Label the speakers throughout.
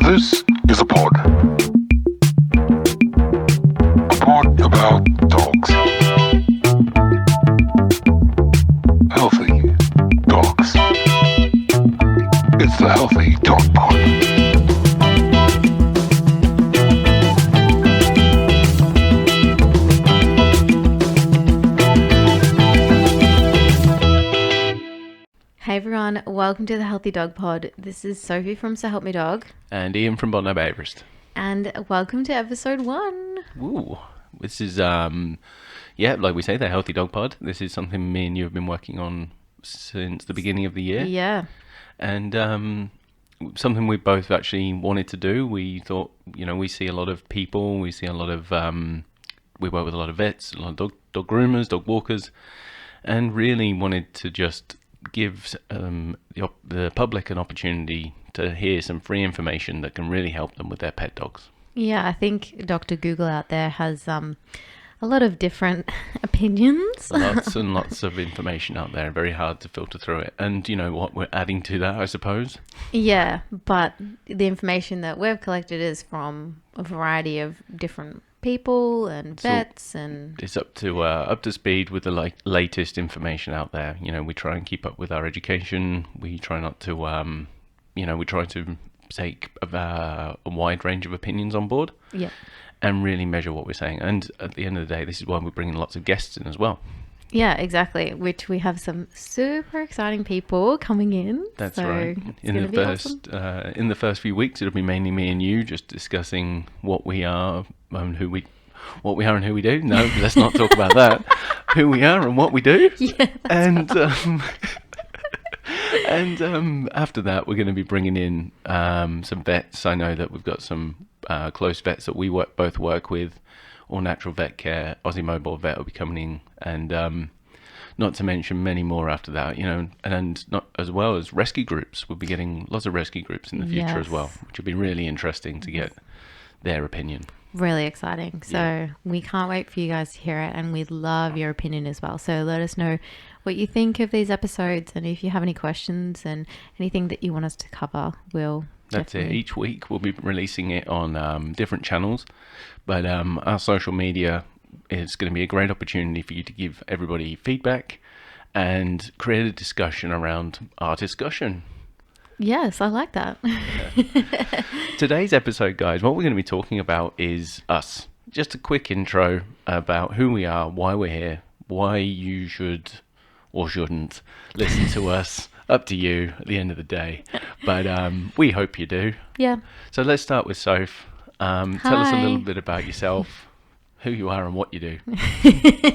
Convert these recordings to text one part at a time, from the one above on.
Speaker 1: This is a pod. A pod about dogs. Healthy dogs. It's the Healthy Dog Pod.
Speaker 2: Hey everyone, welcome to the Healthy Dog Pod. This is Sophie from So Help Me Dog.
Speaker 3: And Ian from Bondi Behaviourist.
Speaker 2: And welcome to episode 1.
Speaker 3: Ooh, this is, like we say, the Healthy Dog Pod. This is something me and you have been working on since the beginning of the year.
Speaker 2: Yeah.
Speaker 3: And something we both actually wanted to do. We thought, we see a lot of people, we see a lot of, we work with a lot of vets, a lot of dog groomers, dog walkers, and really wanted to just give the public an opportunity to hear some free information that can really help them with their pet dogs.
Speaker 2: Yeah, I think Dr. Google out there has a lot of different opinions.
Speaker 3: Lots and lots of information out there, very hard to filter through it. And you know what, we're adding to that, I suppose.
Speaker 2: Yeah, but the information that we've collected is from a variety of different people and vets, and
Speaker 3: it's up to speed with the latest information out there. We try and keep up with our education. We try not to we try to take a wide range of opinions on board.
Speaker 2: Yeah.
Speaker 3: And really measure what we're saying. And at the end of the day, this is why we're bringing lots of guests in as well.
Speaker 2: Yeah, exactly. Which we have some super exciting people coming in.
Speaker 3: That's
Speaker 2: so
Speaker 3: right. In the first few weeks, it'll be mainly me and you just discussing what we are and who we do. No, let's not talk about that. Who we are and what we do.
Speaker 2: Yeah.
Speaker 3: And after that, we're going to be bringing in some vets. I know that we've got some close vets that we both work with. All Natural Vet Care, Aussie Mobile Vet will be coming in, and not to mention many more after that, and not as well as rescue groups. We'll be getting lots of rescue groups in the future as well, which will be really interesting to get their opinion.
Speaker 2: Really exciting. So we can't wait for you guys to hear it, and we'd love your opinion as well. So let us know what you think of these episodes, and if you have any questions and anything that you want us to cover, That's
Speaker 3: it. Each week we'll be releasing it on different channels, but our social media is going to be a great opportunity for you to give everybody feedback and create a discussion around our discussion.
Speaker 2: Yes, I like that.
Speaker 3: Yeah. Today's episode, guys, what we're going to be talking about is us. Just a quick intro about who we are, why we're here, why you should or shouldn't listen to us. Up to you at the end of the day. But we hope you do.
Speaker 2: Yeah.
Speaker 3: So let's start with Soph. Tell us a little bit about yourself, who you are and what you do.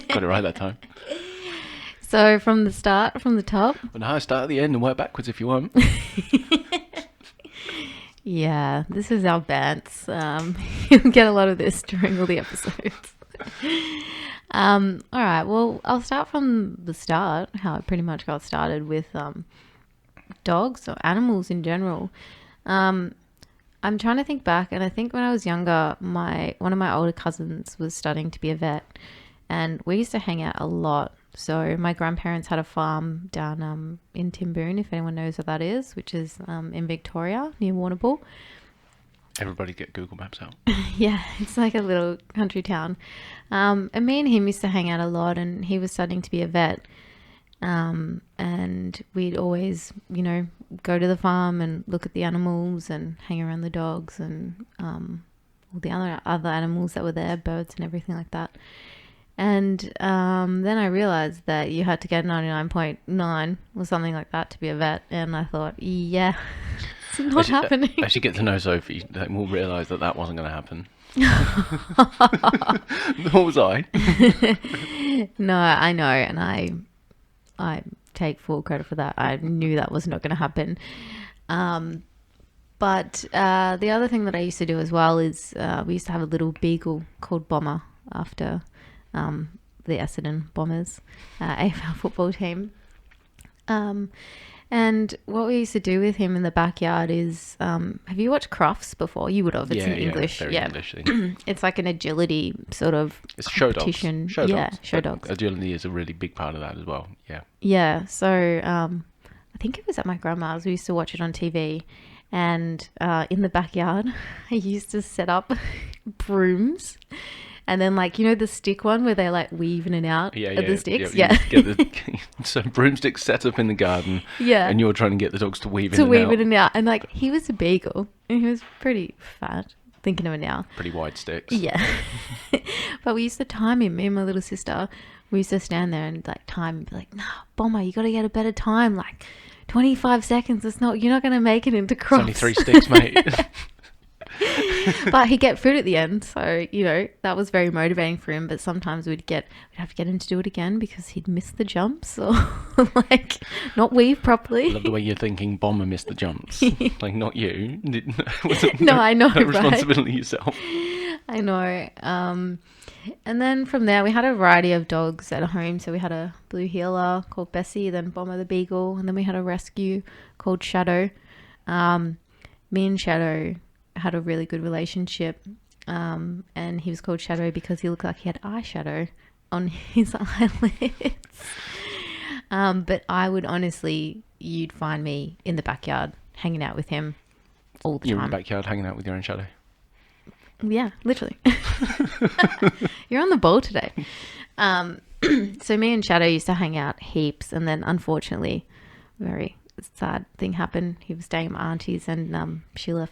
Speaker 3: Got it right that time.
Speaker 2: So from the top?
Speaker 3: Well, no, start at the end and work backwards if you want.
Speaker 2: Yeah, this is our bants. You'll get a lot of this during all the episodes. All right, well, I'll start from the start, how I pretty much got started with dogs or animals in general. I'm trying to think back, and I think when I was younger, one of my older cousins was studying to be a vet, and we used to hang out a lot. So my grandparents had a farm down in Timboon, if anyone knows what that is, which is in Victoria, near Warrnambool.
Speaker 3: Everybody get Google Maps out.
Speaker 2: Yeah, it's like a little country town. And me and him used to hang out a lot, and he was studying to be a vet. And we'd always, go to the farm and look at the animals and hang around the dogs and all the other animals that were there, birds and everything like that. And then I realized that you had to get 99.9 or something like that to be a vet. And I thought, yeah, it's not happening.
Speaker 3: As you get to know Sophie, we'll realise that wasn't going to happen. Nor was I.
Speaker 2: No, I know. And I take full credit for that. I knew that was not going to happen. But the other thing that I used to do as well is we used to have a little beagle called Bomber after the Essendon Bombers AFL football team. And what we used to do with him in the backyard is, have you watched Crufts before? You would have. It's in English.
Speaker 3: Very English thing.
Speaker 2: It's like an agility sort of competition.
Speaker 3: Show dogs.
Speaker 2: Show dogs.
Speaker 3: Agility is a really big part of that as well. Yeah.
Speaker 2: Yeah. So I think it was at my grandma's. We used to watch it on TV. And in the backyard, I used to set up brooms. And then, like, you know, the stick one where they like weave in and out of the sticks?
Speaker 3: Yeah. So broomsticks set up in the garden.
Speaker 2: Yeah.
Speaker 3: And you're trying to get the dogs to weave in
Speaker 2: To
Speaker 3: and
Speaker 2: weave
Speaker 3: out.
Speaker 2: in and out. And like, he was a beagle and he was pretty fat, thinking of it now.
Speaker 3: Pretty wide sticks.
Speaker 2: Yeah. But we used to time him, me and my little sister. We used to stand there and like time and be like, nah, Bomber, you got to get a better time. Like 25 seconds. You're not going to make it into cross.
Speaker 3: It's only 3 sticks, mate.
Speaker 2: But he'd get food at the end. So, you know, that was very motivating for him. But sometimes we'd have to get him to do it again because he'd miss the jumps or like not weave properly.
Speaker 3: I love the way you're thinking Bomber missed the jumps. Like, not you.
Speaker 2: No, I know,
Speaker 3: no
Speaker 2: right?
Speaker 3: responsibility yourself.
Speaker 2: I know. And then from there, we had a variety of dogs at home. So we had a blue heeler called Bessie, then Bomber the Beagle, and then we had a rescue called Shadow. Me and Shadow had a really good relationship. And he was called Shadow because he looked like he had eyeshadow on his eyelids. But I would honestly, you'd find me in the backyard hanging out with him all the
Speaker 3: You're in
Speaker 2: time.
Speaker 3: the backyard hanging out with your own shadow.
Speaker 2: Yeah, literally. You're on the ball today. So me and Shadow used to hang out heaps, and then unfortunately, very sad thing happened. He was staying at my auntie's, and she opened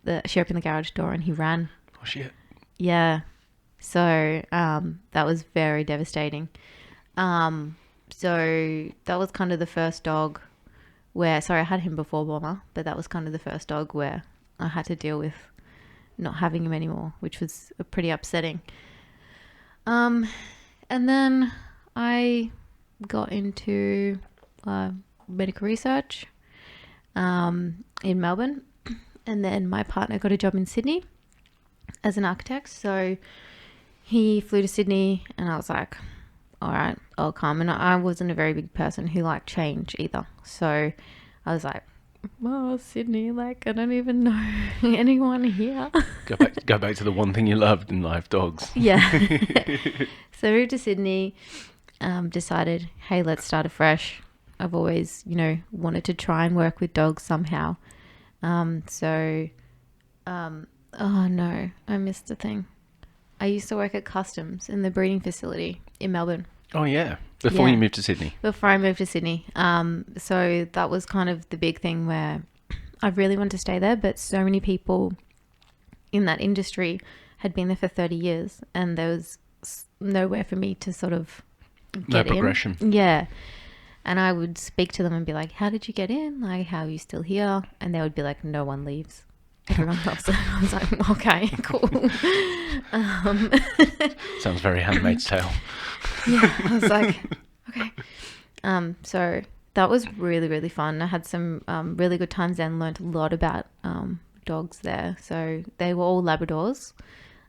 Speaker 2: the garage door, and he ran.
Speaker 3: Oh, shit.
Speaker 2: Yeah. So that was very devastating. So that was kind of the first dog where, sorry, I had him before Bomber, but that was kind of the first dog where I had to deal with not having him anymore, which was pretty upsetting. And then I got into medical research in Melbourne, and then my partner got a job in Sydney as an architect. So he flew to Sydney, and I was like, all right, I'll come. And I wasn't a very big person who liked change either. So I was like, well, Sydney, like, I don't even know anyone here.
Speaker 3: Go back to the one thing you loved in life, dogs.
Speaker 2: Yeah. So I moved to Sydney, decided, hey, let's start afresh. I've always, you know, wanted to try and work with dogs somehow. Oh no, I missed the thing. I used to work at Customs in the breeding facility in Melbourne.
Speaker 3: Oh, yeah. Before
Speaker 2: Yeah.
Speaker 3: you moved to Sydney.
Speaker 2: Before I moved to Sydney. So that was kind of the big thing where I really wanted to stay there, but so many people in that industry had been there for 30 years, and there was nowhere for me to sort of get
Speaker 3: No progression.
Speaker 2: in. Yeah. And I would speak to them and be like, how did you get in? Like, how are you still here? And they would be like, no one leaves. Everyone loves it. I was like, okay, cool.
Speaker 3: Sounds very Handmaid's Tale.
Speaker 2: Yeah, I was like, okay. So that was really, really fun. I had some really good times there and learned a lot about dogs there. So they were all Labradors,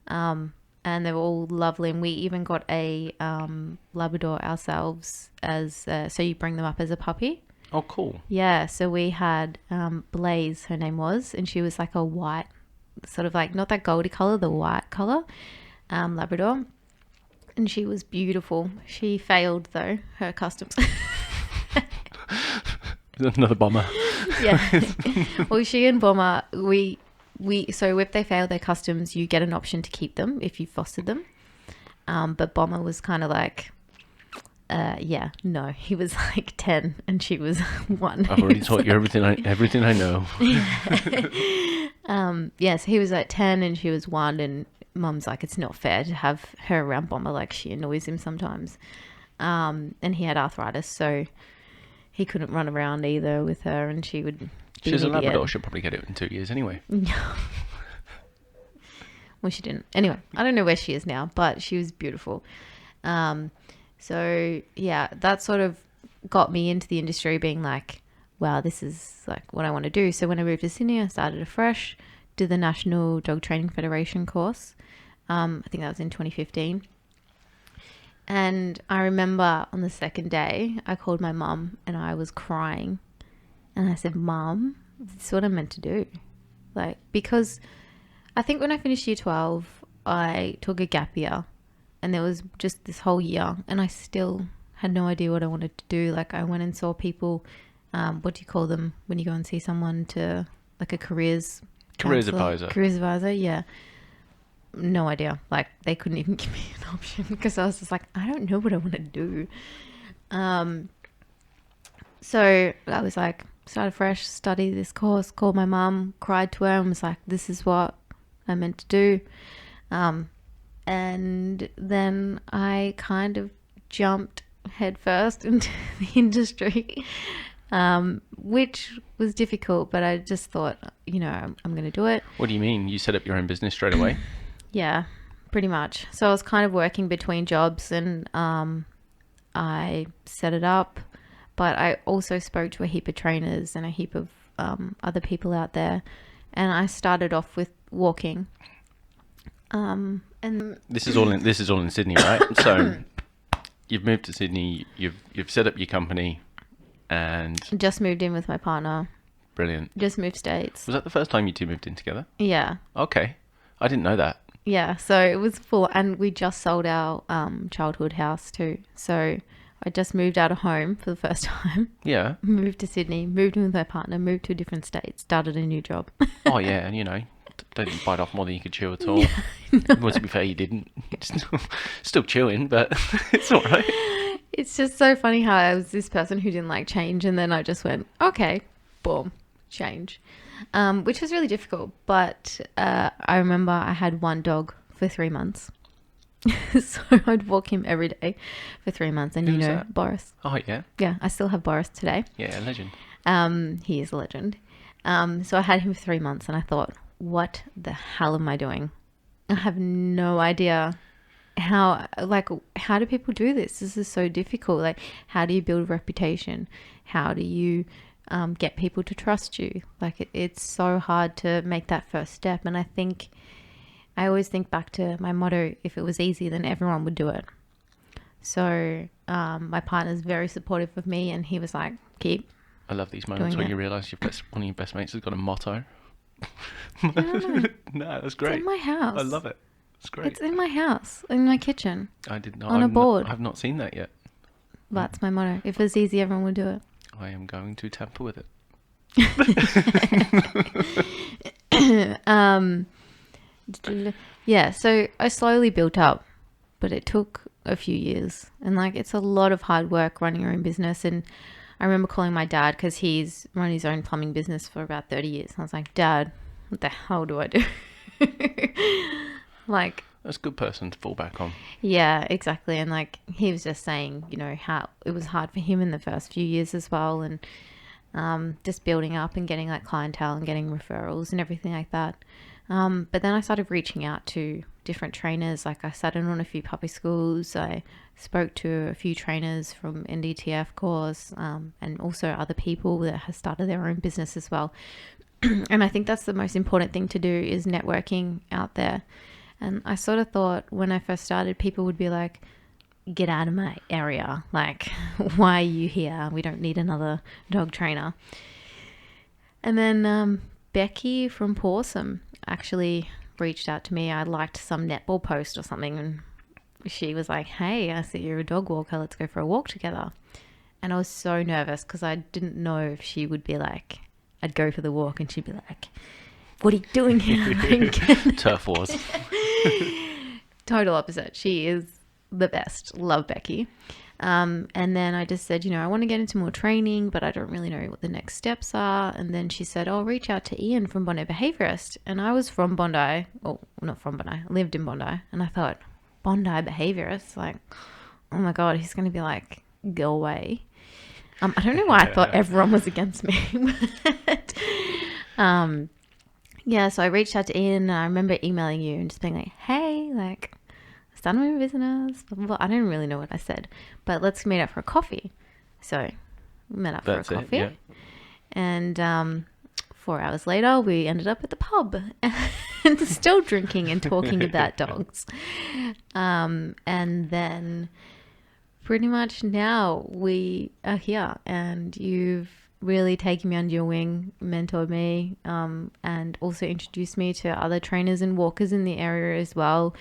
Speaker 2: and they were all lovely. And we even got a Labrador ourselves so you bring them up as a puppy.
Speaker 3: Oh, cool.
Speaker 2: Yeah, so we had Blaze, her name was, and she was like a white, sort of like, not that goldy colour, the white colour, Labrador. And she was beautiful. She failed, though, her customs.
Speaker 3: Another Bomber.
Speaker 2: Yeah. Well, she and Bomber, so if they fail their customs, you get an option to keep them if you fostered them. But Bomber was kind of like... no, he was like 10 and she was 1.
Speaker 3: I've already taught you everything I know.
Speaker 2: So he was like 10 and she was 1, and Mum's like, it's not fair to have her around Bomber, like she annoys him sometimes. And he had arthritis, so he couldn't run around either with her, and she would be
Speaker 3: She's a
Speaker 2: an idiot.
Speaker 3: Labrador. She'll probably get it in 2 years anyway.
Speaker 2: Well, she didn't. Anyway, I don't know where she is now, but she was beautiful. So yeah, that sort of got me into the industry, being like, wow, this is like what I want to do. So when I moved to Sydney, I started afresh, did the National Dog Training Federation course. I think that was in 2015. And I remember on the second day, I called my mum and I was crying. And I said, Mum, this is what I'm meant to do. Like, because I think when I finished year 12, I took a gap year. And there was just this whole year, and I still had no idea what I wanted to do. Like, I went and saw people, what do you call them when you go and see someone to like a careers
Speaker 3: advisor.
Speaker 2: Careers advisor, yeah. No idea. Like, they couldn't even give me an option because I was just like, I don't know what I want to do. So I was like, started fresh, study this course, called my mum, cried to her and was like, this is what I meant to do. And then I kind of jumped headfirst into the industry, which was difficult, but I just thought, I'm going to do it.
Speaker 3: What do you mean? You set up your own business straight away?
Speaker 2: Yeah, pretty much. So I was kind of working between jobs and I set it up, but I also spoke to a heap of trainers and a heap of other people out there, and I started off with walking. And
Speaker 3: this is all in Sydney, right? So you've moved to Sydney, you've set up your company, and
Speaker 2: just moved in with my partner.
Speaker 3: Brilliant.
Speaker 2: Just moved states.
Speaker 3: Was that the first time you two moved in together?
Speaker 2: Yeah.
Speaker 3: Okay, I didn't know that.
Speaker 2: Yeah, so it was full, and we just sold our childhood house too. So I just moved out of home for the first time.
Speaker 3: Yeah.
Speaker 2: Moved to Sydney, moved in with my partner, moved to a different state, started a new job.
Speaker 3: Oh yeah, and they didn't bite off more than you could chew at all. No. Well, to be fair, you didn't. Still chewing, but it's all right.
Speaker 2: It's just so funny how I was this person who didn't like change, and then I just went, okay, boom, change. Which was really difficult, but I remember I had one dog for 3 months. So I'd walk him every day for 3 months, and
Speaker 3: Who was that?
Speaker 2: Boris.
Speaker 3: Oh yeah.
Speaker 2: Yeah, I still have Boris today.
Speaker 3: Yeah, a legend.
Speaker 2: He is a legend. So I had him for 3 months, and I thought, what the hell am I doing? I have no idea how do people do this? This is so difficult. Like, how do you build a reputation? How do you get people to trust you? Like, it's so hard to make that first step. And I always think back to my motto, if it was easy, then everyone would do it. So my partner's very supportive of me, and he was like, keep.
Speaker 3: I love these moments when you realise one of your best mates has got a motto. No, that's great.
Speaker 2: It's in my house.
Speaker 3: I love it. It's great.
Speaker 2: It's in my house, in my kitchen.
Speaker 3: I did not.
Speaker 2: On a board.
Speaker 3: I've not seen that yet.
Speaker 2: That's my motto. If it's easy, everyone would do it.
Speaker 3: I am going to tamper with it.
Speaker 2: Yeah, so I slowly built up, but it took a few years, and it's a lot of hard work running your own business. And I remember calling my dad, because he's run his own plumbing business for about 30 years. I was like, Dad, what the hell do I do?
Speaker 3: That's a good person to fall back on.
Speaker 2: Yeah, exactly. And he was just saying, how it was hard for him in the first few years as well, and just building up and getting clientele and getting referrals and everything like that. But then I started reaching out to different trainers. I sat in on a few puppy schools. I spoke to a few trainers from NDTF course, and also other people that have started their own business as well. And I think that's the most important thing to do, is networking out there. And I sort of thought when I first started, people would be like, get out of my area. Why are you here? We don't need another dog trainer. And then Becky from Pawsome actually reached out to me. I liked some netball post or something, and she was like, hey, I see you're a dog walker. Let's go for a walk together. And I was so nervous because I didn't know if she would be like, I'd go for the walk and she'd be like, what are you doing here?
Speaker 3: Turf wars.
Speaker 2: Total opposite. She is the best. Love Becky. And then I just said, I want to get into more training, but I don't really know what the next steps are. And then she said, oh, reach out to Ian from Bondi Behaviourist. And I was from Bondi. Oh, not from Bondi. I lived in Bondi. And I thought, Bondi Behaviourist? Oh my God, he's going to be like, go away. I don't know why I thought everyone was against me. But, yeah, so I reached out to Ian, and I remember emailing you and just being like, hey, started my business, blah, blah, blah. I don't really know what I said, but let's meet up for a coffee. So we met up for a coffee. Yeah. And 4 hours later, we ended up at the pub and still drinking and talking about dogs. And then pretty much now we are here, and you've really taken me under your wing, mentored me, and also introduced me to other trainers and walkers in the area as well.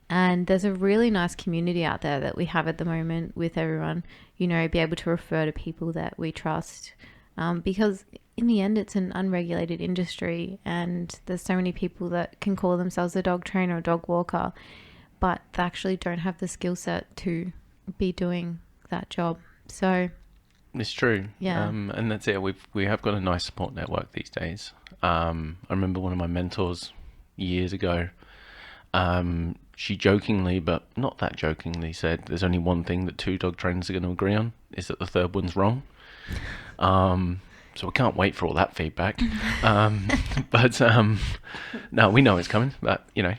Speaker 2: And there's a really nice community out there that we have at the moment with everyone, be able to refer to people that we trust, because in the end, it's an unregulated industry, and there's so many people that can call themselves a dog trainer or dog walker, but they actually don't have the skill set to be doing that job. So
Speaker 3: It's true.
Speaker 2: Yeah.
Speaker 3: And that's it. We have got a nice support network these days. I remember one of my mentors years ago. She jokingly, but not that jokingly, said, "There's only one thing that two dog trainers are going to agree on: is that the third one's wrong." So we can't wait for all that feedback. But no, we know it's coming. But you know,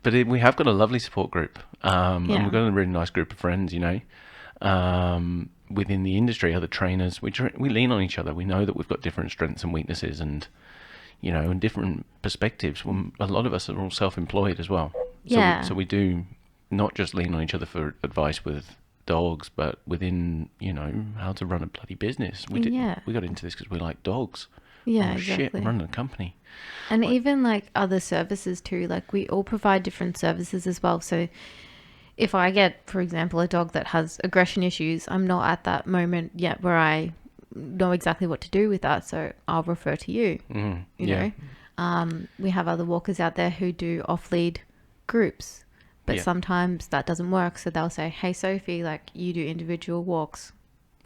Speaker 3: we have got a lovely support group, and we've got a really nice group of friends. You know, within the industry, other trainers, we lean on each other. We know that we've got different strengths and weaknesses, and you know, and different perspectives. Well, a lot of us are all self-employed as well. So we do not just lean on each other for advice with dogs, but within, you know, how to run a bloody business. We got into this because we like dogs.
Speaker 2: Yeah,
Speaker 3: oh,
Speaker 2: exactly.
Speaker 3: Shit, I'm running a company.
Speaker 2: And even like other services too, like we all provide different services as well. So if I get, for example, a dog that has aggression issues, I'm not at that moment yet where I know exactly what to do with that. So I'll refer to you, you know. We have other walkers out there who do off-lead groups, but sometimes that doesn't work. So they'll say, "Hey, Sophie, like you do individual walks."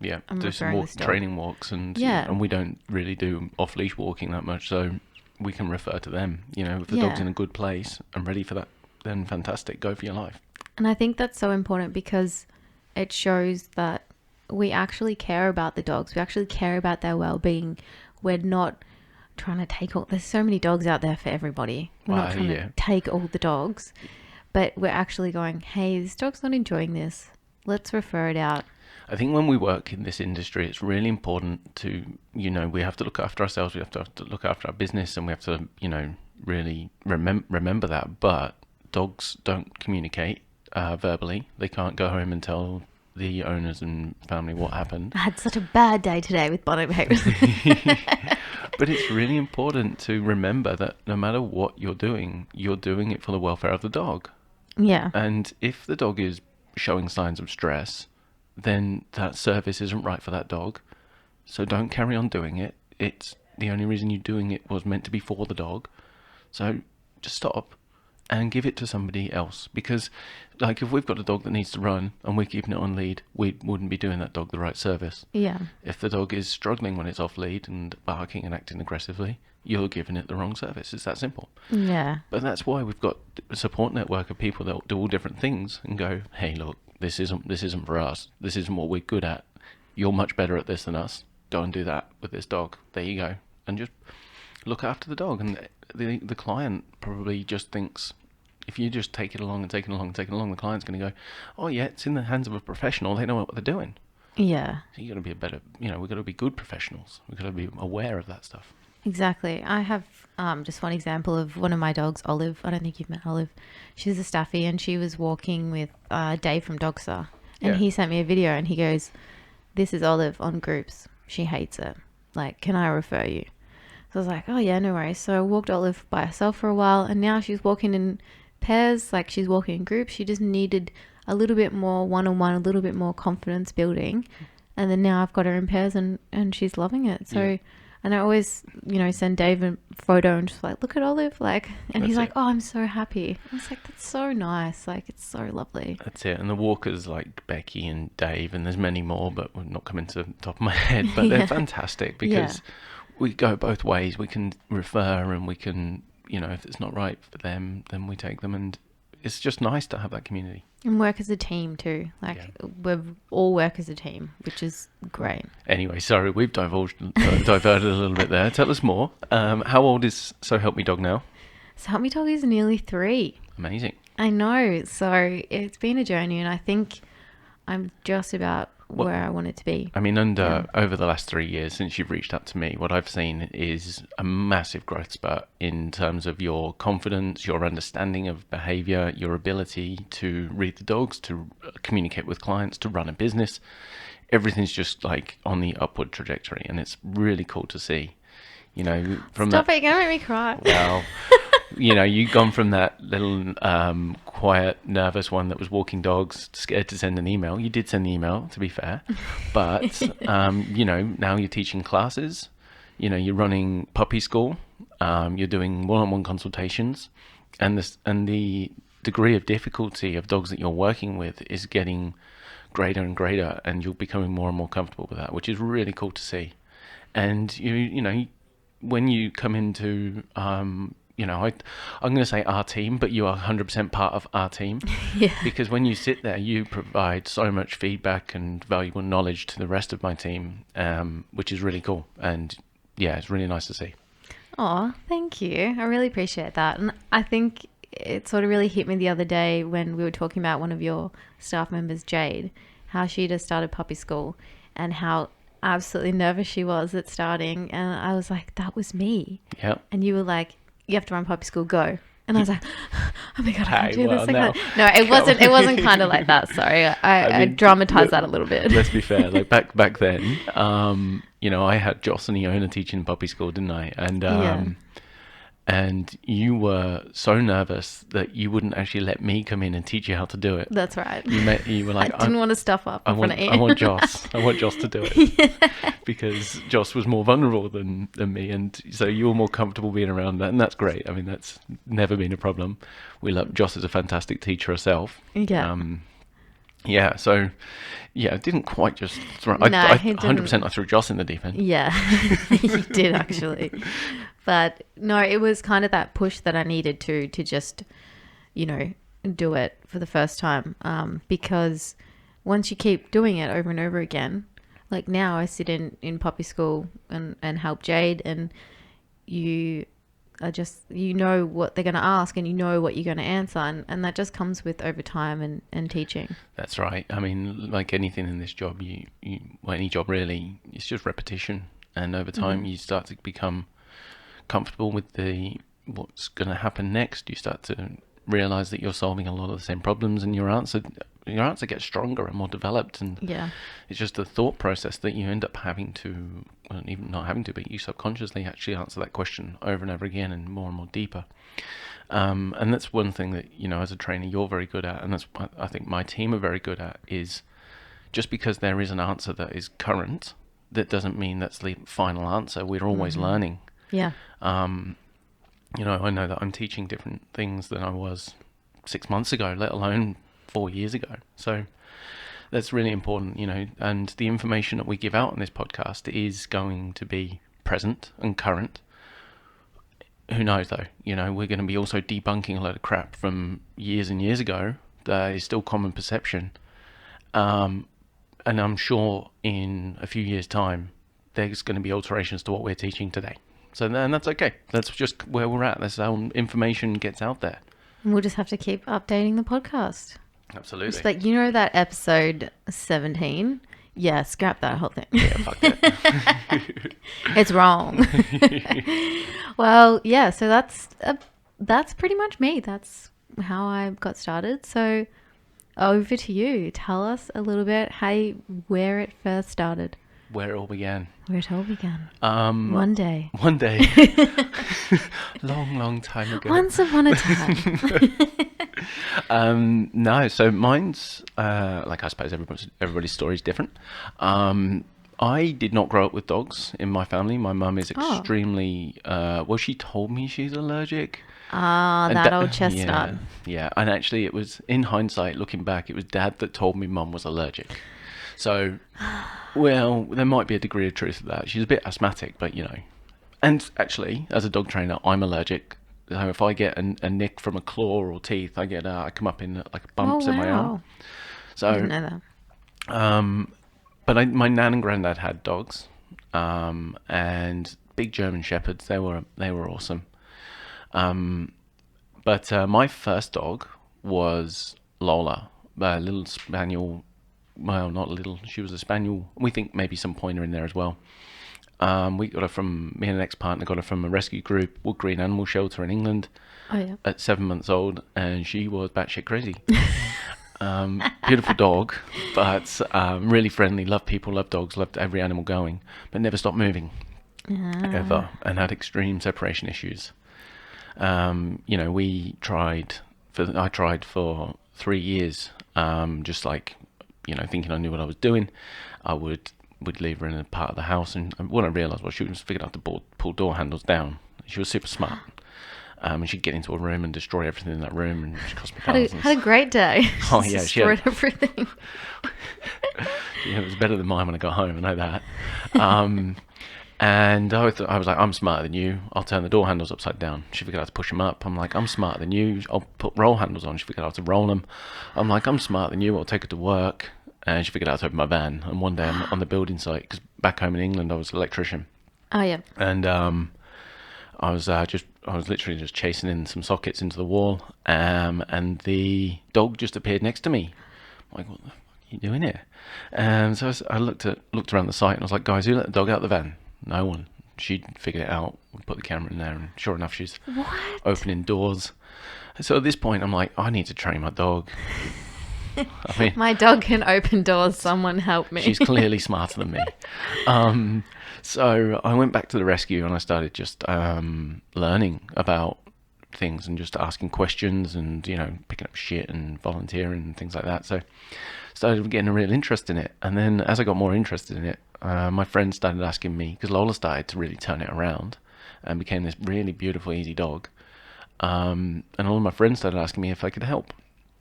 Speaker 3: Yeah,
Speaker 2: I'm
Speaker 3: do some
Speaker 2: referring this dog.
Speaker 3: training walks, and we don't really do off-leash walking that much, so we can refer to them. You know, if the dog's in a good place and ready for that, then fantastic, go for your life.
Speaker 2: And I think that's so important because it shows that we actually care about the dogs. We actually care about their well-being. We're not trying to take all... There's so many dogs out there for everybody. We're not trying to take all the dogs, but we're actually going, hey, this dog's not enjoying this. Let's refer it out.
Speaker 3: I think when we work in this industry, it's really important to, you know, we have to look after ourselves, we have to look after our business, and we have to, you know, really remember that. But dogs don't communicate verbally. They can't go home and tell the owners and family what happened.
Speaker 2: I had such a bad day today with Bondi Behaviourist.
Speaker 3: But it's really important to remember that no matter what you're doing it for the welfare of the dog.
Speaker 2: Yeah.
Speaker 3: And if the dog is showing signs of stress, then that service isn't right for that dog. So don't carry on doing it. It's the only reason you're doing it was meant to be for the dog. So just stop and give it to somebody else. Because like if we've got a dog that needs to run and we're keeping it on lead, we wouldn't be doing that dog the right service.
Speaker 2: Yeah.
Speaker 3: If the dog is struggling when it's off lead and barking and acting aggressively, you're giving it the wrong service. It's that simple.
Speaker 2: Yeah.
Speaker 3: But that's why we've got a support network of people that do all different things and go, hey, look, this isn't for us. This isn't what we're good at. You're much better at this than us. Go and do that with this dog. There you go. And just look after the dog. And the client probably just thinks, if you just take it along, the client's going to go, oh yeah, it's in the hands of a professional. They know what they're doing.
Speaker 2: Yeah.
Speaker 3: So you got to be we've got to be good professionals. We've got to be aware of that stuff.
Speaker 2: Exactly. I have just one example of one of my dogs, Olive. I don't think you've met Olive. She's a staffy, and she was walking with Dave from Dogster. And he sent me a video, and he goes, "This is Olive on groups. She hates it. Like, can I refer you?" So I was like, "Oh yeah, no worries." So I walked Olive by herself for a while, and now she's walking in pairs. Like, she's walking in groups. She just needed a little bit more one-on-one, a little bit more confidence building, and then now I've got her in pairs, and she's loving it. So. And I always, you know, send Dave a photo and just like, look at Olive, like, and he's like, oh, I'm so happy. I was like, that's so nice. Like, it's so lovely.
Speaker 3: That's it. And the walkers like Becky and Dave, and there's many more, but we're not coming to the top of my head, but they're fantastic because we go both ways. We can refer and we can, you know, if it's not right for them, then we take them. And it's just nice to have that community. And
Speaker 2: work as a team too. Like we all work as a team, which is great.
Speaker 3: Anyway, sorry, we've diverted a little bit there. Tell us more. How old is So Help Me Dog now?
Speaker 2: So Help Me Dog is nearly 3.
Speaker 3: Amazing.
Speaker 2: I know. So it's been a journey, and I think I'm just about where I want it to be.
Speaker 3: I mean, over the last 3 years since you've reached out to me, what I've seen is a massive growth spurt in terms of your confidence, your understanding of behaviour, your ability to read the dogs, to communicate with clients, to run a business. Everything's just like on the upward trajectory, and it's really cool to see. You know, from
Speaker 2: Stop it! You're gonna make me cry.
Speaker 3: You've gone from that little quiet, nervous one that was walking dogs, scared to send an email. You did send the email, to be fair, but now you're teaching classes. You're running puppy school. You're doing one-on-one consultations, and the degree of difficulty of dogs that you're working with is getting greater and greater, and you're becoming more and more comfortable with that, which is really cool to see. And when you come into I'm going to say our team, but you are 100% part of our team.
Speaker 2: Yeah.
Speaker 3: Because when you sit there, you provide so much feedback and valuable knowledge to the rest of my team, which is really cool. And yeah, it's really nice to see.
Speaker 2: Oh, thank you. I really appreciate that. And I think it sort of really hit me the other day when we were talking about one of your staff members, Jade, how she just started puppy school and how absolutely nervous she was at starting. And I was like, that was me.
Speaker 3: Yeah.
Speaker 2: And you were like, you have to run puppy school, go. And I was like, oh my God, I can't do this.
Speaker 3: now-
Speaker 2: No, it wasn't kind of like that. Sorry. I dramatized that a little bit.
Speaker 3: Let's be fair. Like back then, I had Joss and Iona teaching puppy school, didn't I? And and you were so nervous that you wouldn't actually let me come in and teach you how to do it.
Speaker 2: That's right.
Speaker 3: You were like,
Speaker 2: I didn't want to stuff up in front of you.
Speaker 3: I want Joss. I want Joss to do it. Because Joss was more vulnerable than me, and so you were more comfortable being around that, and that's great. I mean, that's never been a problem. We love Joss is a fantastic teacher herself.
Speaker 2: Yeah.
Speaker 3: So it didn't quite just throw.
Speaker 2: No, he didn't.
Speaker 3: 100% I threw Joss in the deep end.
Speaker 2: Yeah, you did actually. But no, it was kind of that push that I needed to just, do it for the first time. Because once you keep doing it over and over again, like now I sit in puppy school and help Jade, and you are just, what they're going to ask and what you're going to answer. And that just comes with over time and teaching. That's
Speaker 3: right. I mean, like anything in this job, any job really, it's just repetition. And over time, you start to become comfortable with what's going to happen next. You start to realize that you're solving a lot of the same problems, and your answer gets stronger and more developed. And it's just the thought process that you end up having to, well, even not having to, but you subconsciously actually answer that question over and over again and more deeper. And that's one thing that, as a trainer, you're very good at, and that's I think my team are very good at, is just because there is an answer that is current, that doesn't mean that's the final answer. We're always learning.
Speaker 2: Yeah.
Speaker 3: I know that I'm teaching different things than I was 6 months ago, let alone 4 years ago. So that's really important, and the information that we give out on this podcast is going to be present and current. Who knows though, we're going to be also debunking a load of crap from years and years ago that is still common perception. And I'm sure in a few years' time, there's going to be alterations to what we're teaching today. So then that's okay. That's just where we're at. That's how information gets out there.
Speaker 2: And we'll just have to keep updating the podcast.
Speaker 3: Absolutely.
Speaker 2: It's like, that episode 17? Yeah, scrap that whole thing.
Speaker 3: Yeah, fuck it.
Speaker 2: It's wrong. Well, yeah, so that's pretty much me. That's how I got started. So over to you. Tell us a little bit where it first started.
Speaker 3: Where it all began.
Speaker 2: One day.
Speaker 3: long time ago.
Speaker 2: Once upon a time.
Speaker 3: No, so mine's like, I suppose everybody's story is different. I did not grow up with dogs in my family. My mum is extremely she told me she's allergic.
Speaker 2: That old chestnut.
Speaker 3: Yeah, and actually it was, in hindsight, looking back, it was Dad that told me Mum was allergic. So, well, there might be a degree of truth to that. She's a bit asthmatic, but and actually, as a dog trainer, I'm allergic. So if I get a nick from a claw or teeth, I come up in like bumps in my arm. So
Speaker 2: I didn't know that.
Speaker 3: But my nan and granddad had dogs, and big German shepherds. They were awesome. But my first dog was Lola, a little spaniel. Well, not little. She was a spaniel. We think maybe some pointer in there as well. We got her from, me and an ex-partner got her from a rescue group, Wood Green Animal Shelter in England.
Speaker 2: Oh, yeah.
Speaker 3: At 7 months old, and she was batshit crazy. Beautiful dog, but really friendly, loved people, loved dogs, loved every animal going, but never stopped moving, ever, and had extreme separation issues. I tried for 3 years, just like, thinking I knew what I was doing. I would leave her in a part of the house, and what I realised was she was figured out to pull door handles down. She was super smart. And she'd get into a room and destroy everything in that room, and she cost me thousands.
Speaker 2: Had a great day.
Speaker 3: Oh yeah,
Speaker 2: destroyed everything.
Speaker 3: Yeah, it was better than mine when I got home. I know that. And I was like, I'm smarter than you. I'll turn the door handles upside down. She figured out to push them up. I'm like, I'm smarter than you. I'll put roll handles on. She figured out to roll them. I'm like, I'm smarter than you. I'll take her to work. And she figured out to open my van. And one day I'm on the building site, because back home in England I was an electrician.
Speaker 2: Oh yeah.
Speaker 3: And I was literally just chasing in some sockets into the wall. And the dog just appeared next to me. I'm like, what the fuck are you doing here? So I looked around the site and I was like, guys, who let the dog out of the van? No one. She figured it out. We put the camera in there, and sure enough, she's opening doors. So at this point, I'm like, I need to train my dog. I mean,
Speaker 2: my dog can open doors. Someone help me.
Speaker 3: She's clearly smarter than me. So I went back to the rescue and I started just learning about things and just asking questions and picking up shit and volunteering and things like that. So started getting a real interest in it. And then as I got more interested in it, my friends started asking me, because Lola started to really turn it around and became this really beautiful, easy dog. And all of my friends started asking me if I could help.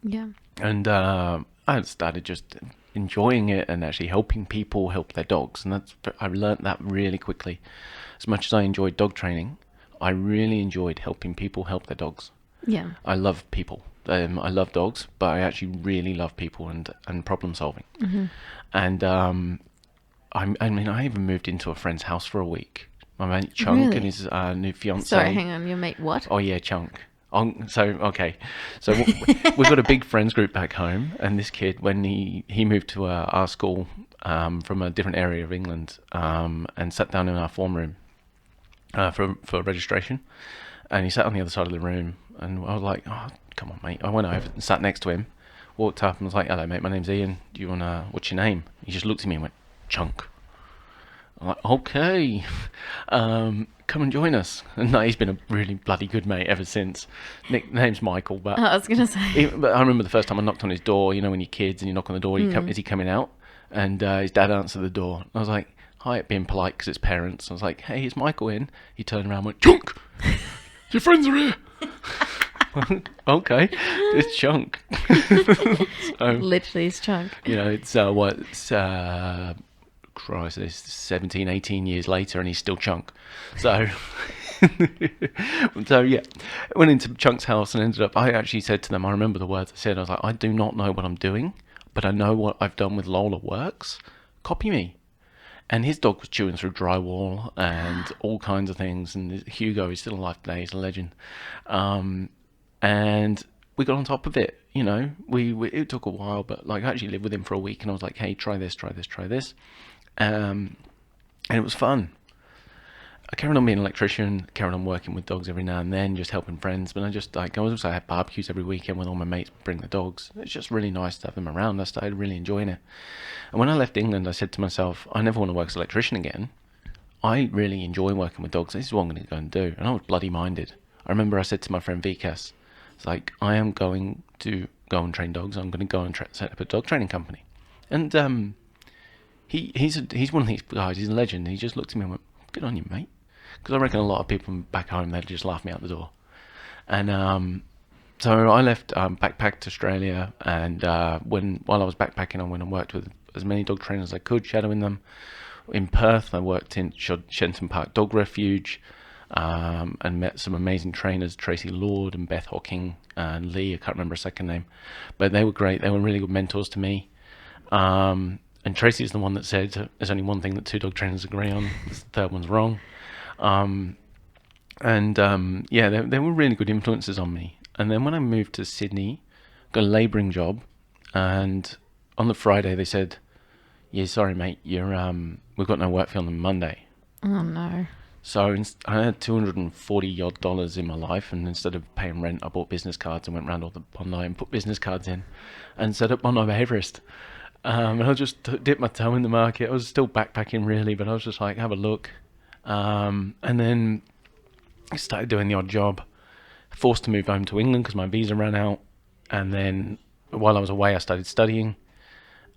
Speaker 2: Yeah.
Speaker 3: And I started just enjoying it and actually helping people help their dogs. And I learned that really quickly. As much as I enjoyed dog training, I really enjoyed helping people help their dogs.
Speaker 2: Yeah.
Speaker 3: I love people. I love dogs, but I actually really love people and problem solving.
Speaker 2: Mm-hmm.
Speaker 3: And I even moved into a friend's house for a week. My mate Chunk and his new fiance.
Speaker 2: Sorry, hang on. Your mate what?
Speaker 3: Oh yeah, Chunk. So we've got a big friends group back home, and this kid, when he moved to our school from a different area of England, and sat down in our form room for registration, and he sat on the other side of the room, and I was like, oh, come on, mate. I went over and sat next to him, walked up and was like, hello, mate, my name's Ian. Do you wanna? What's your name? He just looked at me and went, Chunk. I'm like, okay, come and join us. And no, he's been a really bloody good mate ever since. Name's Michael, but
Speaker 2: I was gonna say.
Speaker 3: But I remember the first time I knocked on his door. When you're kids and you knock on the door, is he coming out? And his dad answered the door. I was like, hi, being polite because it's parents. I was like, hey, is Michael in? He turned around and went, Chunk, your friends are here. Okay, it's Chunk. So,
Speaker 2: literally, it's Chunk.
Speaker 3: It's Christ, it's 17, 18 years later and he's still Chunk. So yeah, I went into Chunk's house and ended up, I actually said to them, I remember the words I said, I was like, I do not know what I'm doing, but I know what I've done with Lola works. Copy me. And his dog was chewing through drywall and all kinds of things. And Hugo is still alive today, he's a legend. And we got on top of it. It took a while, but I actually lived with him for a week, and I was like, hey, try this. And it was fun. I carried on being an electrician, carried on working with dogs every now and then, just helping friends. But I had barbecues every weekend with all my mates, bring the dogs. It's just really nice to have them around. I started really enjoying it. And when I left England, I said to myself, I never want to work as an electrician again. I really enjoy working with dogs. This is what I'm going to go and do. And I was bloody minded. I remember I said to my friend Vikas, it's like, I am going to go and train dogs. I'm going to go and set up a dog training company. And he's one of these guys. He's a legend. He just looked at me and went, good on you, mate. Because I reckon a lot of people back home, they'd just laugh me out the door. And so I left, backpacked to Australia, and while I was backpacking, I went and worked with as many dog trainers as I could, shadowing them. In Perth, I worked in Shenton Park Dog Refuge, and met some amazing trainers, Tracy Lord and Beth Hawking and Lee, I can't remember her second name. But they were great. They were really good mentors to me. And Tracy is the one that said, there's only one thing that two dog trainers agree on, the third one's wrong. They were really good influences on me. And then when I moved to Sydney, got a labouring job, and on the Friday they said, yeah, sorry mate, we've got no work for you on the Monday.
Speaker 2: Oh no.
Speaker 3: So I had $240 odd in my life, and instead of paying rent, I bought business cards and went around all the Bondi and put business cards in and set up Bondi Behaviourist. And I just dipped my toe in the market. I was still backpacking really, but I was just like, have a look. And then I started doing the odd job. forced to move home to England because my visa ran out. And then while I was away, I started studying.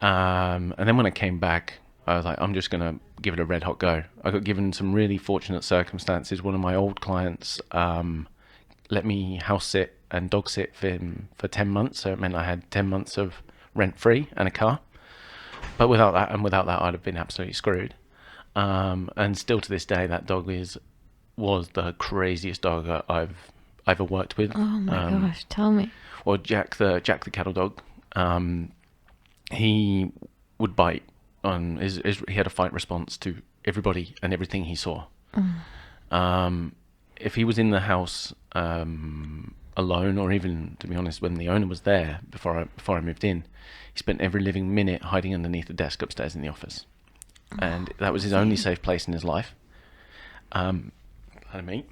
Speaker 3: And then when I came back, I was like, I'm just going to give it a red hot go. I got given some really fortunate circumstances. One of my old clients let me house sit and dog sit for him for 10 months. So it meant I had 10 months of rent free and a car. But without that, I'd have been absolutely screwed. And still to this day, that dog was the craziest dog I've ever worked with.
Speaker 2: Oh my gosh, tell me.
Speaker 3: Well, Jack the cattle dog, he would bite on he had a fight response to everybody and everything he saw. If he was in the house alone, or even, to be honest, when the owner was there before I moved in, he spent every living minute hiding underneath the desk upstairs in the office. And that was his only safe place in his life. Pardon me.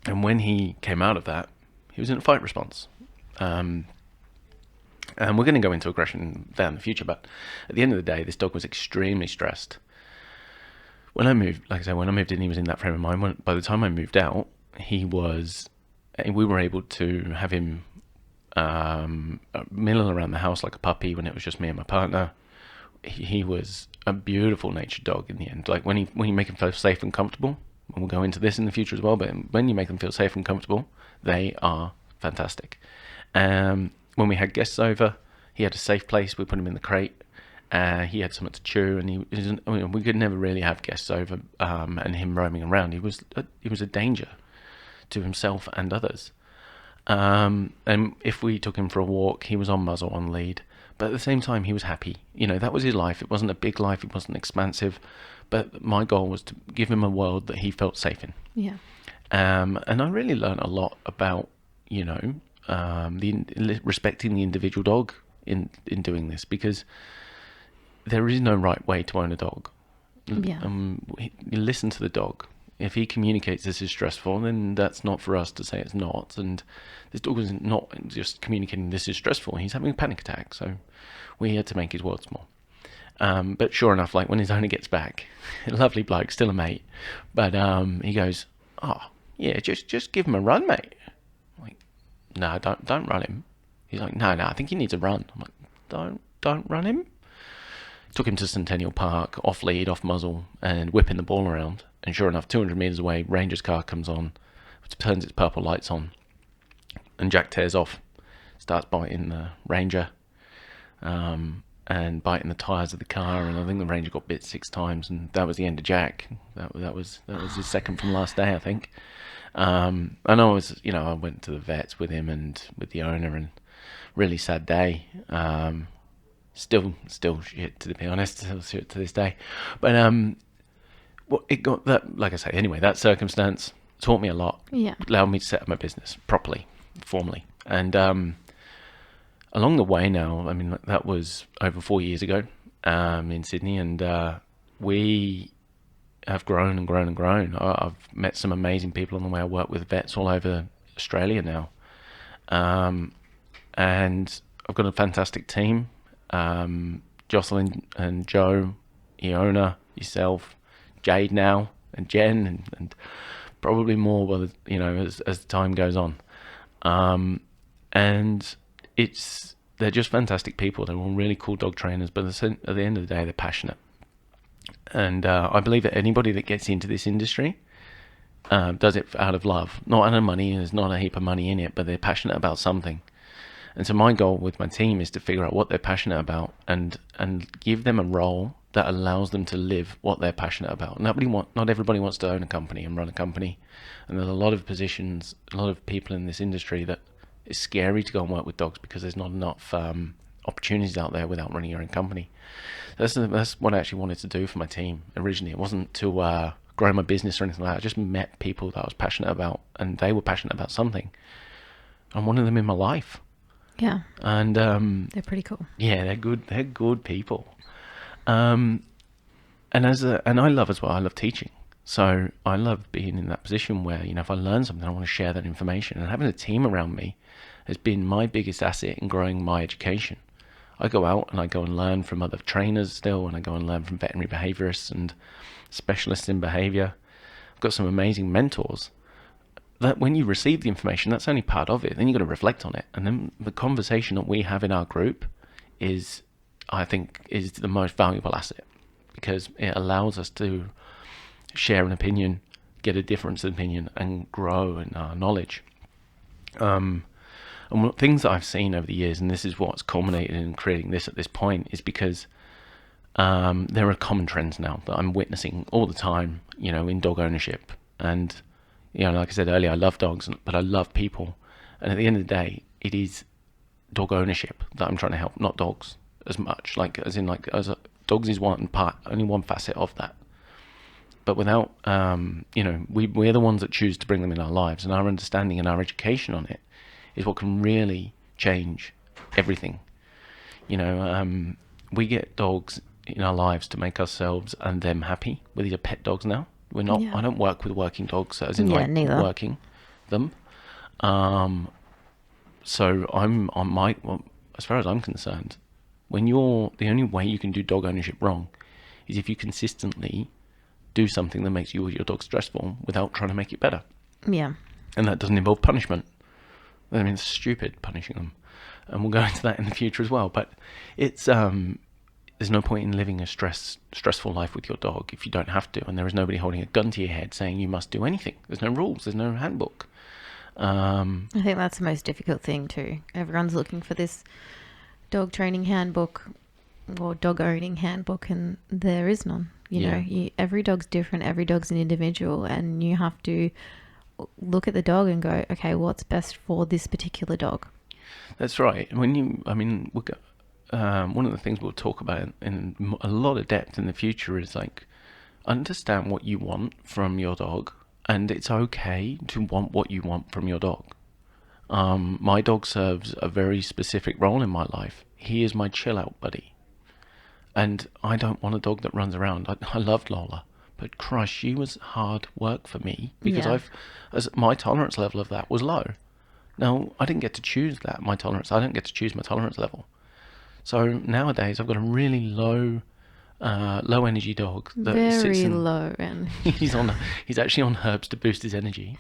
Speaker 3: And when he came out of that, he was in a fight response. And we're going to go into aggression there in the future, but at the end of the day, this dog was extremely stressed. When I moved, like I said, when I moved in, he was in that frame of mind. By the time I moved out, we were able to have him milling around the house like a puppy when it was just me and my partner. He was a beautiful natured dog in the end. Like when you make him feel safe and comfortable, and we'll go into this in the future as well, but when you make them feel safe and comfortable, they are fantastic. When we had guests over, he had a safe place. We put him in the crate. He had something to chew, and we could never really have guests over and him roaming around. He was a danger to himself and others. And if we took him for a walk, he was on muzzle, on lead. But at the same time, he was happy. That was his life. It wasn't a big life. It wasn't expansive. But my goal was to give him a world that he felt safe in.
Speaker 2: Yeah.
Speaker 3: And I really learned a lot about, respecting the individual dog in doing this, because there is no right way to own a dog.
Speaker 2: Yeah.
Speaker 3: You listen to the dog. If he communicates this is stressful, then that's not for us to say it's not. And this dog was not just communicating this is stressful. He's having a panic attack. So we had to make his world small. But sure enough, like when his owner gets back, lovely bloke, still a mate. But he goes, "Oh yeah, just give him a run, mate." I'm like, "No, don't run him." He's like, "No, I think he needs a run." I'm like, "Don't run him." Took him to Centennial Park, off lead, off muzzle, and whipping the ball around. And sure enough, 200 metres away, Ranger's car comes on, turns its purple lights on, and Jack tears off, starts biting the Ranger, and biting the tyres of the car. And I think the Ranger got bit 6 times, and that was the end of Jack. That was his second from last day, I think. And I went to the vets with him and with the owner, and really sad day. Still shit, to be honest, still shit to this day. But it got that, like I say, anyway, that circumstance taught me a lot.
Speaker 2: Yeah.
Speaker 3: Allowed me to set up my business properly, formally. And along the way now, I mean, that was over 4 years ago in Sydney, and we have grown and grown and grown. I've met some amazing people on the way. I work with vets all over Australia now. And I've got a fantastic team. Jocelyn and Joe, Iona, yourself, Jade now, and Jen, and probably more, as time goes on. And they're just fantastic people. They're all really cool dog trainers, but at the end of the day, they're passionate. And I believe that anybody that gets into this industry does it out of love, not out of money. There's not a heap of money in it, but they're passionate about something. And so my goal with my team is to figure out what they're passionate about and give them a role that allows them to live what they're passionate about. Not everybody wants to own a company and run a company. And there's a lot of positions, a lot of people in this industry that it's scary to go and work with dogs because there's not enough opportunities out there without running your own company. That's what I actually wanted to do for my team originally. It wasn't to grow my business or anything like that. I just met people that I was passionate about, and they were passionate about something. I wanted them in my life.
Speaker 2: Yeah.
Speaker 3: And
Speaker 2: they're pretty cool.
Speaker 3: Yeah, they're good. They're good people. And I love as well. I love teaching. So I love being in that position where, if I learn something, I want to share that information. And having a team around me has been my biggest asset in growing my education. I go out and I go and learn from other trainers still, and I go and learn from veterinary behaviourists and specialists in behaviour. I've got some amazing mentors that when you receive the information, that's only part of it. Then you've got to reflect on it. And then the conversation that we have in our group is, I think, is the most valuable asset, because it allows us to share an opinion, get a difference in opinion, and grow in our knowledge. And things that I've seen over the years, and this is what's culminated in creating this at this point, is because there are common trends now that I'm witnessing all the time, in dog ownership. And, like I said earlier, I love dogs, but I love people. And at the end of the day, it is dog ownership that I'm trying to help, not dogs as much. Dogs is one part, only one facet of that. But without, we're the ones that choose to bring them in our lives, and our understanding and our education on it is what can really change everything. We get dogs in our lives to make ourselves and them happy. These are pet dogs now. We're not.
Speaker 2: Yeah.
Speaker 3: I don't work with working dogs, as in
Speaker 2: neither.
Speaker 3: working them. So I'm on my. Well, as far as I'm concerned, the only way you can do dog ownership wrong is if you consistently do something that makes you or your dog stressful without trying to make it better.
Speaker 2: Yeah.
Speaker 3: And that doesn't involve punishment. I mean, it's stupid punishing them, and we'll go into that in the future as well. But it's there's no point in living a stressful life with your dog if you don't have to, and there is nobody holding a gun to your head saying you must do anything. There's no rules. There's no handbook.
Speaker 2: I think that's the most difficult thing too. Everyone's looking for this dog training handbook or dog owning handbook, and there is none. Every dog's different. Every dog's an individual, and you have to look at the dog and go, okay, what's best for this particular dog?
Speaker 3: That's right. One of the things we'll talk about in a lot of depth in the future is understand what you want from your dog, and it's okay to want what you want from your dog. My dog serves a very specific role in my life. He is my chill out buddy, and I don't want a dog that runs around. I loved Lola, but Christ, she was hard work for me because my tolerance level of that was low. Now, I didn't get to choose that, my tolerance. I didn't get to choose my tolerance level. So nowadays, I've got a really low energy dog that sits in,
Speaker 2: low, and
Speaker 3: he's actually on herbs to boost his energy.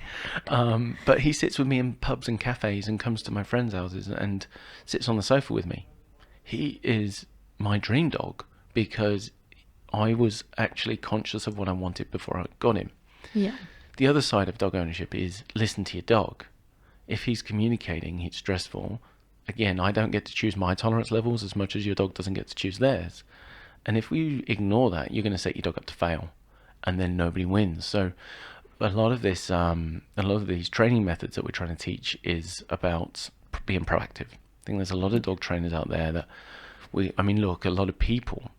Speaker 3: But he sits with me in pubs and cafes and comes to my friends' houses and sits on the sofa with me. He is my dream dog because I was actually conscious of what I wanted before I got him.
Speaker 2: Yeah.
Speaker 3: The other side of dog ownership is listen to your dog. If he's communicating, he's stressful. Again, I don't get to choose my tolerance levels as much as your dog doesn't get to choose theirs. And if we ignore that, you're going to set your dog up to fail, and then nobody wins. So a lot of these training methods that we're trying to teach is about being proactive. I think there's a lot of dog trainers out there that a lot of people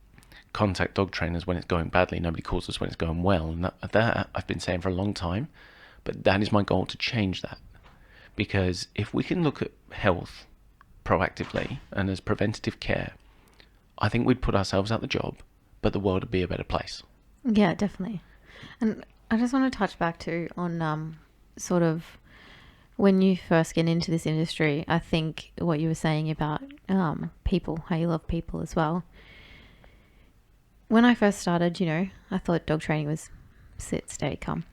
Speaker 3: contact dog trainers when it's going badly. Nobody calls us when it's going well. And that I've been saying for a long time, but that is my goal, to change that. Because if we can look at health proactively and as preventative care, I think we'd put ourselves out the job, but the world would be a better place.
Speaker 2: Yeah, definitely. And I just want to touch back too on sort of when you first get into this industry. I think what you were saying about people, how you love people as well. When I first started, I thought dog training was sit, stay, come.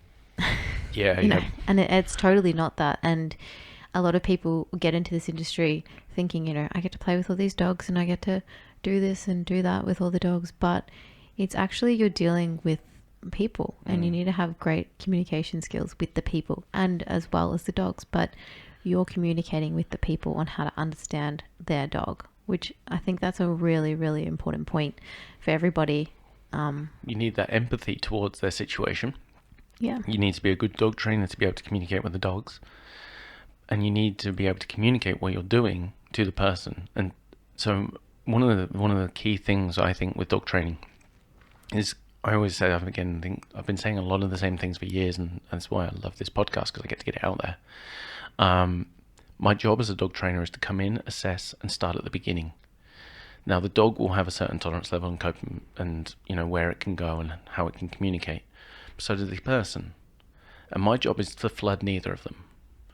Speaker 3: Yeah,
Speaker 2: And it's totally not that. And a lot of people get into this industry thinking, I get to play with all these dogs and I get to do this and do that with all the dogs. But it's actually, you're dealing with people, and you need to have great communication skills with the people and as well as the dogs. But you're communicating with the people on how to understand their dog, which I think that's a really, really important point for everybody.
Speaker 3: You need that empathy towards their situation.
Speaker 2: Yeah.
Speaker 3: You need to be a good dog trainer to be able to communicate with the dogs. And you need to be able to communicate what you're doing to the person. And so one of the key things I think with dog training is, I always say, I've been saying a lot of the same things for years, and that's why I love this podcast, because I get to get it out there. My job as a dog trainer is to come in, assess, and start at the beginning. Now, the dog will have a certain tolerance level and cope, and where it can go and how it can communicate. So does the person. And my job is to flood neither of them.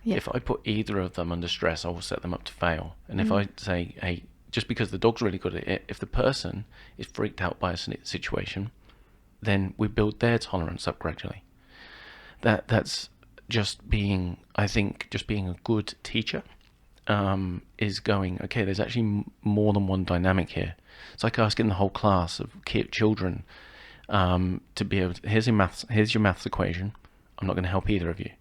Speaker 3: Yeah. If I put either of them under stress, I will set them up to fail. And if I say, hey, just because the dog's really good at it, if the person is freaked out by a situation, then we build their tolerance up gradually. That's just being a good teacher is going, okay, there's actually more than one dynamic here. It's like asking the whole class of children to be able to, here's your maths equation. I'm not going to help either of you,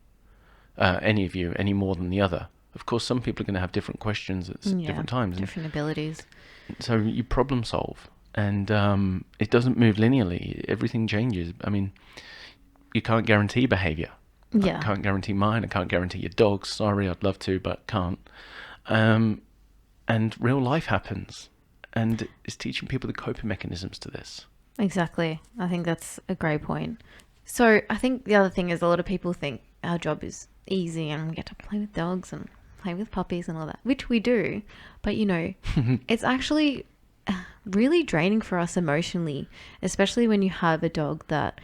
Speaker 3: any of you, any more than the other. Of course, some people are going to have different questions at different times.
Speaker 2: Different abilities.
Speaker 3: So you problem solve, and it doesn't move linearly. Everything changes. I mean, you can't guarantee behaviour.
Speaker 2: Yeah.
Speaker 3: I can't guarantee mine. I can't guarantee your dog's. Sorry, I'd love to, but can't. And real life happens, and it's teaching people the coping mechanisms to this.
Speaker 2: Exactly. I think that's a great point. So I think the other thing is a lot of people think our job is easy and we get to play with dogs and play with puppies and all that, which we do. But, you know, it's actually really draining for us emotionally, especially when you have a dog that,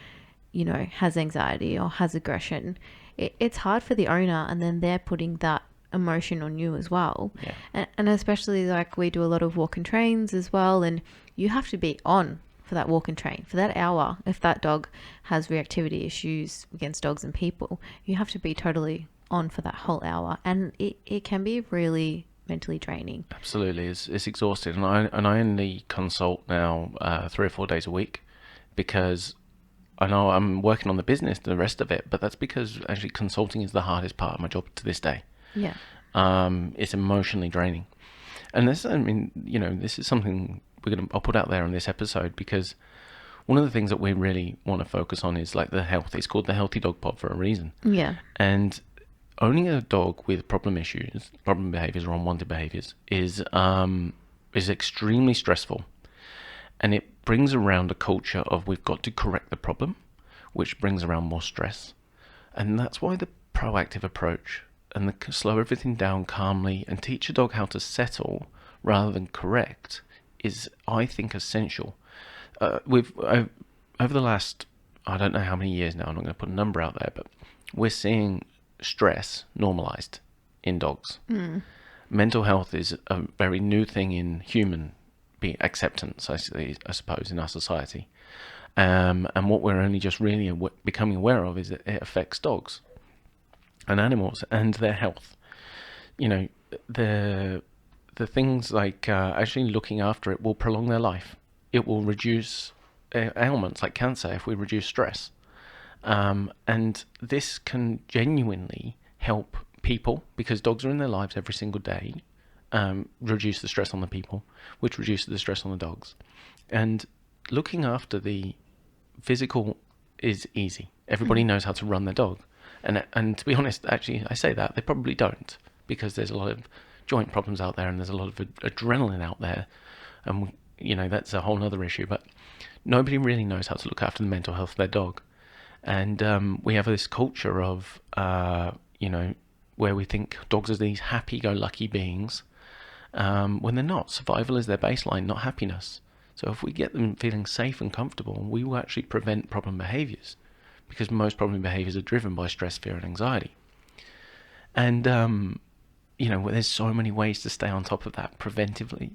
Speaker 2: you know, has anxiety or has aggression. It's hard for the owner, and then they're putting that emotion on you as well.
Speaker 3: Yeah.
Speaker 2: And especially like we do a lot of walk and trains as well, and you have to be on for that walk and train for that hour. If that dog has reactivity issues against dogs and people, you have to be totally on for that whole hour, and it can be really mentally draining.
Speaker 3: Absolutely, it's exhausting, and I only consult now 3 or 4 days a week, because I know I'm working on the business, the rest of it, but that's because actually consulting is the hardest part of my job to this day.
Speaker 2: Yeah.
Speaker 3: It's emotionally draining, and this, I mean, you know, this is something I'll put out there on this episode, because one of the things that we really want to focus on is like the health. It's called the Healthy Dog Pod for a reason.
Speaker 2: Yeah.
Speaker 3: And owning a dog with problem issues, problem behaviors, or unwanted behaviors is extremely stressful, and it brings around a culture of we've got to correct the problem, which brings around more stress. And that's why the proactive approach and the slow everything down calmly and teach a dog how to settle rather than correct is, I think, essential. Over the last, I don't know how many years now, I'm not going to put a number out there, but we're seeing stress normalized in dogs. Mental health is a very new thing in human acceptance, I suppose, in our society. And what we're only just really becoming aware of is that it affects dogs and animals and their health. You know, the things like actually looking after it will prolong their life. It will reduce ailments like cancer if we reduce stress. And this can genuinely help people, because dogs are in their lives every single day, reduce the stress on the people, which reduces the stress on the dogs. And looking after the physical is easy. Everybody knows how to run their dog. And to be honest, actually, I say that, they probably don't, because there's a lot of joint problems out there, and there's a lot of adrenaline out there, and you know, that's a whole other issue. But nobody really knows how to look after the mental health of their dog, and we have this culture of you know, where we think dogs are these happy-go-lucky beings, when they're not. Survival is their baseline, not happiness. So if we get them feeling safe and comfortable, we will actually prevent problem behaviors, because most problem behaviors are driven by stress, fear, and anxiety. And you know, there's so many ways to stay on top of that preventively,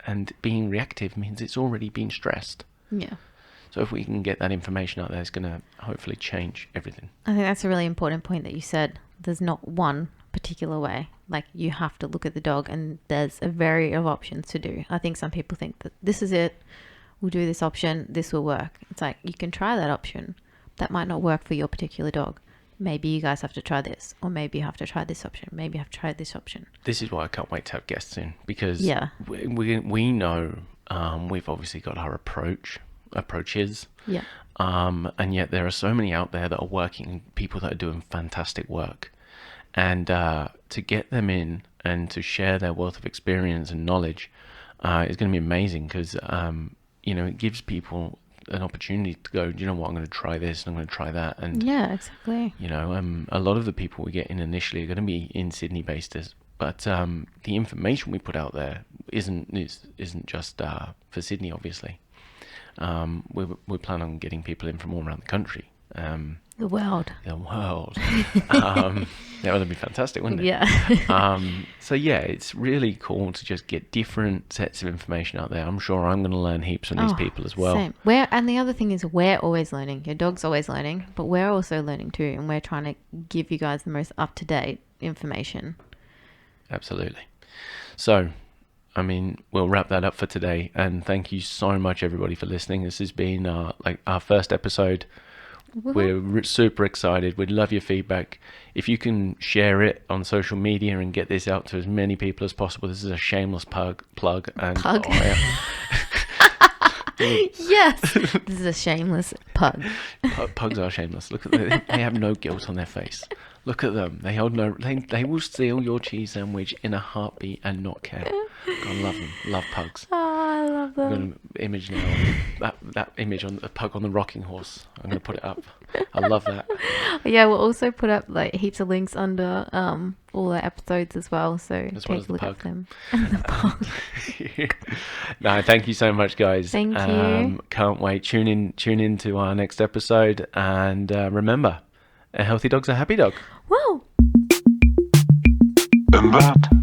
Speaker 3: and being reactive means it's already been stressed.
Speaker 2: Yeah.
Speaker 3: So if we can get that information out there, it's going to hopefully change everything.
Speaker 2: I think that's a really important point that you said. There's not one particular way. Like, you have to look at the dog, and there's a variety of options to do. I think some people think that this is it, we'll do this option, this will work. It's like, you can try that option. That might not work for your particular dog. Maybe you guys have to try this, or maybe you have to try this option. Maybe you have to try this option.
Speaker 3: This is why I can't wait to have guests in, because we know we've obviously got our approaches.
Speaker 2: Yeah.
Speaker 3: And yet there are so many out there that are working, people that are doing fantastic work. And to get them in and to share their wealth of experience and knowledge is going to be amazing, because you know, it gives people an opportunity to go, do you know what, I'm going to try this and I'm going to try that. And
Speaker 2: yeah, exactly.
Speaker 3: you know, a lot of the people we get in initially are going to be in Sydney based, but the information we put out there isn't just for Sydney, obviously. We plan on getting people in from all around the country.
Speaker 2: The world.
Speaker 3: The world. That would be fantastic, wouldn't it?
Speaker 2: Yeah.
Speaker 3: So yeah, it's really cool to just get different sets of information out there. I'm sure I'm going to learn heaps from these people as well.
Speaker 2: Same. And the other thing is, we're always learning. Your dog's always learning, but we're also learning too, and we're trying to give you guys the most up-to-date information.
Speaker 3: Absolutely. So, I mean, we'll wrap that up for today, and thank you so much, everybody, for listening. This has been our first episode. We're super excited. We'd love your feedback. If you can share it on social media and get this out to as many people as possible. This is a shameless plug. And
Speaker 2: Pug? Yes. This is a shameless pug.
Speaker 3: Pugs are shameless. Look at them. They have no guilt on their face. Look at them. They hold no. They will steal your cheese sandwich in a heartbeat and not care. I love them. Love pugs.
Speaker 2: Oh, I love them.
Speaker 3: I've got an image now. That image on a pug on the rocking horse. I'm going to put it up. I love that.
Speaker 2: Yeah, we'll also put up like heaps of links under all the episodes as well. So
Speaker 3: As well
Speaker 2: take
Speaker 3: as
Speaker 2: a
Speaker 3: the
Speaker 2: look
Speaker 3: pug.
Speaker 2: at them. And the pug.
Speaker 3: No, thank you so much, guys.
Speaker 2: Thank you.
Speaker 3: Can't wait. Tune in to our next episode, and remember, a healthy dog's a happy dog.
Speaker 2: Whoa.
Speaker 1: And that